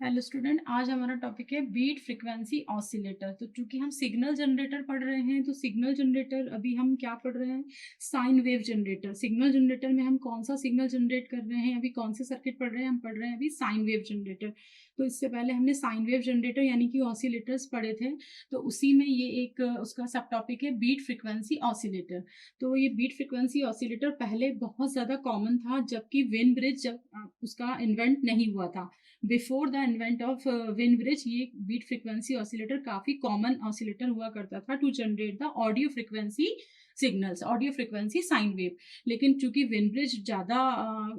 Hello student, आज हमारा topic है बीट फ्रीक्वेंसी ऑसिलेटर। तो चूंकि हम सिग्नल जनरेटर पढ़ रहे हैं तो सिग्नल जनरेटर अभी हम क्या पढ़ रहे हैं, sine wave generator. Signal generator में हम कौन सा सिग्नल जनरेट कर रहे हैं, अभी कौन से सर्किट पढ़ रहे हैं, हम पढ़ रहे हैं अभी साइन वेव जनरेटर। तो इससे पहले हमने साइन वेव जनरेटर यानी कि ऑसिलेटर्स पढ़े थे, तो उसी में ये एक उसका सब टॉपिक है बीट फ्रीक्वेंसी ऑसिलेटर। तो ये बीट फ्रीक्वेंसी ऑसिलेटर पहले बहुत ज़्यादा कॉमन था, जबकि वेन ब्रिज जब उसका इन्वेंट नहीं हुआ था, before the invent of Wien bridge, ये बीट फ्रीक्वेंसी ऑसिलेटर काफी कॉमन ऑसिलेटर हुआ करता था to generate the audio frequency signals, audio frequency sine wave. लेकिन चूंकि विन ब्रिज ज़्यादा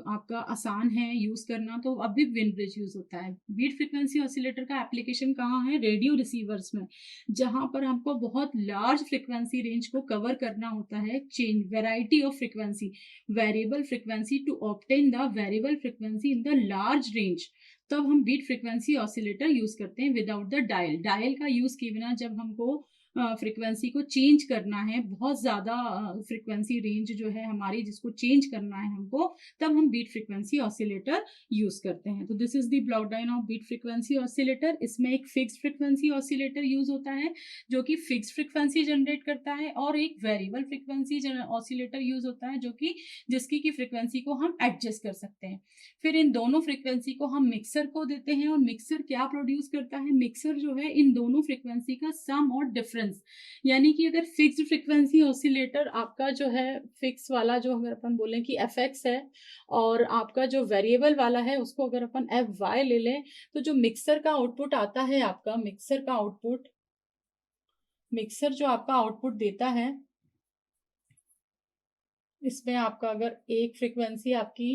आपका आसान है यूज़ करना, तो अब भी विन ब्रिज यूज़ होता है। बीट फ्रीक्वेंसी ऑसिलेटर का एप्लीकेशन कहाँ है, रेडियो रिसीवर्स में, जहाँ पर हमको बहुत लार्ज फ्रीक्वेंसी रेंज को कवर करना होता है। Change variety of frequency, variable frequency to obtain the variable frequency in the large range, तब हम बीट फ्रीक्वेंसी ऑसिलेटर यूज करते हैं विदाउट द डायल। डायल का यूज किए बिना जब हमको फ्रीक्वेंसी को चेंज करना है, बहुत ज़्यादा फ्रीक्वेंसी रेंज जो है हमारी जिसको चेंज करना है हमको, तब हम बीट फ्रीक्वेंसी ऑसिलेटर यूज करते हैं। तो दिस इज द ब्लॉक डायन ऑफ बीट फ्रीक्वेंसी ऑसिलेटर। इसमें एक फिक्स्ड फ्रीक्वेंसी ऑसिलेटर यूज होता है जो कि फिक्स्ड फ्रीक्वेंसी जनरेट करता है, और एक वेरिएबल फ्रीक्वेंसी ऑसिलेटर यूज होता है जो कि जिसकी की फ्रीक्वेंसी को हम एडजस्ट कर सकते हैं। फिर इन दोनों फ्रीक्वेंसी को हम मिक्सर को देते हैं, और मिक्सर क्या प्रोड्यूस करता है, मिक्सर जो है इन दोनों फ्रीक्वेंसी का सम और डिफरेंस। यानी कि अगर फिक्स्ड फ्रीक्वेंसी ऑसिलेटर आपका जो है फिक्स वाला, जो अगर अपन बोलें कि एफ एक्स है, और आपका जो वेरिएबल वाला है उसको अगर अपन एफ वाई ले लें, तो जो मिक्सर का आउटपुट आता है, आपका मिक्सर का आउटपुट, मिक्सर जो आपका आउटपुट देता है, इसमें आपका अगर एक फ्रीक्वेंसी आपकी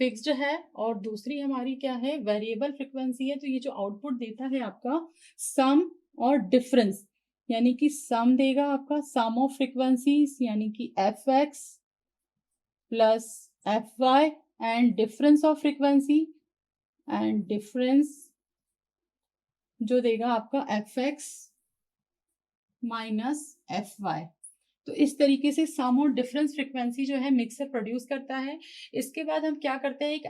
फिक्स्ड है और दूसरी हमारी क्या है, वेरिएबल फ्रीक्वेंसी है, तो ये जो आउटपुट देता है आपका सम और डिफरेंस, यानी कि सम देगा आपका सम ऑफ फ्रीक्वेंसीज, यानी कि f x plus f y, and difference of frequency, and difference जो देगा आपका f x minus f y. तो इस तरीके से सम और डिफरेंस फ्रीक्वेंसी जो है मिक्सर प्रोड्यूस करता है। इसके बाद हम क्या करते हैं, एक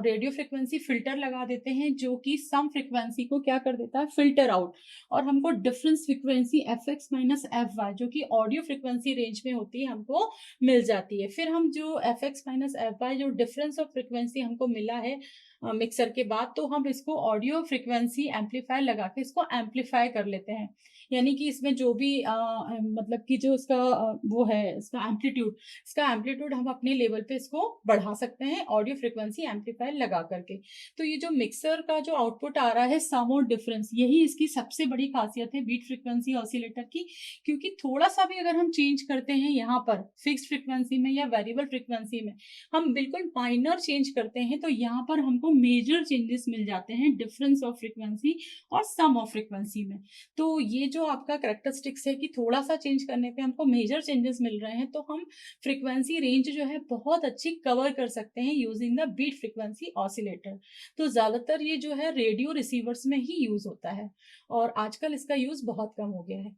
रेडियो फ्रीक्वेंसी फिल्टर लगा देते हैं जो कि सम फ्रीक्वेंसी को क्या कर देता है, फिल्टर आउट, और हमको difference frequency f x minus f y जो कि ऑडियो फ्रीक्वेंसी रेंज में होती है हमको मिल जाती है। फिर हम जो f x minus f y जो डिफरेंस ऑफ फ्रीक्वेंसी हमको मिला है मिक्सर के बाद, तो हम इसको ऑडियो फ्रीक्वेंसी एम्पलीफायर लगा के इसको एम्पलीफाई कर लेते हैं। यानी कि इसमें जो भी मतलब कि जो इसका वो है, इसका एम्पलीट्यूड हम अपने लेवल पे इसको बढ़ा सकते हैं ऑडियो फ्रीक्वेंसी एम्पलीफायर लगा करके। तो ये जो मिक्सर का जो आउटपुट आ रहा है सम और डिफरेंस, यही इसकी सबसे बड़ी खासियत है बीट फ्रीक्वेंसी ऑसिलेटर की। क्योंकि थोड़ा सा भी अगर हम चेंज करते हैं यहाँ पर फिक्स्ड फ्रीक्वेंसी में या वेरिएबल फ्रीक्वेंसी में, हम बिल्कुल माइनर चेंज करते हैं, तो यहाँ पर हमको मेजर चेंजेस मिल जाते हैं डिफरेंस ऑफ फ्रीक्वेंसी और सम ऑफ फ्रीक्वेंसी में। तो ये जो आपका करेक्टरिस्टिक्स है कि थोड़ा सा चेंज करने पे हमको मेजर चेंजेस मिल रहे हैं, तो हम फ्रीक्वेंसी रेंज जो है बहुत अच्छी कवर कर सकते हैं using the beat frequency oscillator. तो ज़्यादातर ये जो है रेडियो रिसीवर्स में ही यूज होता है, और आजकल इसका यूज बहुत कम हो गया है।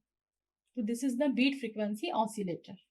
तो this is the beat frequency oscillator.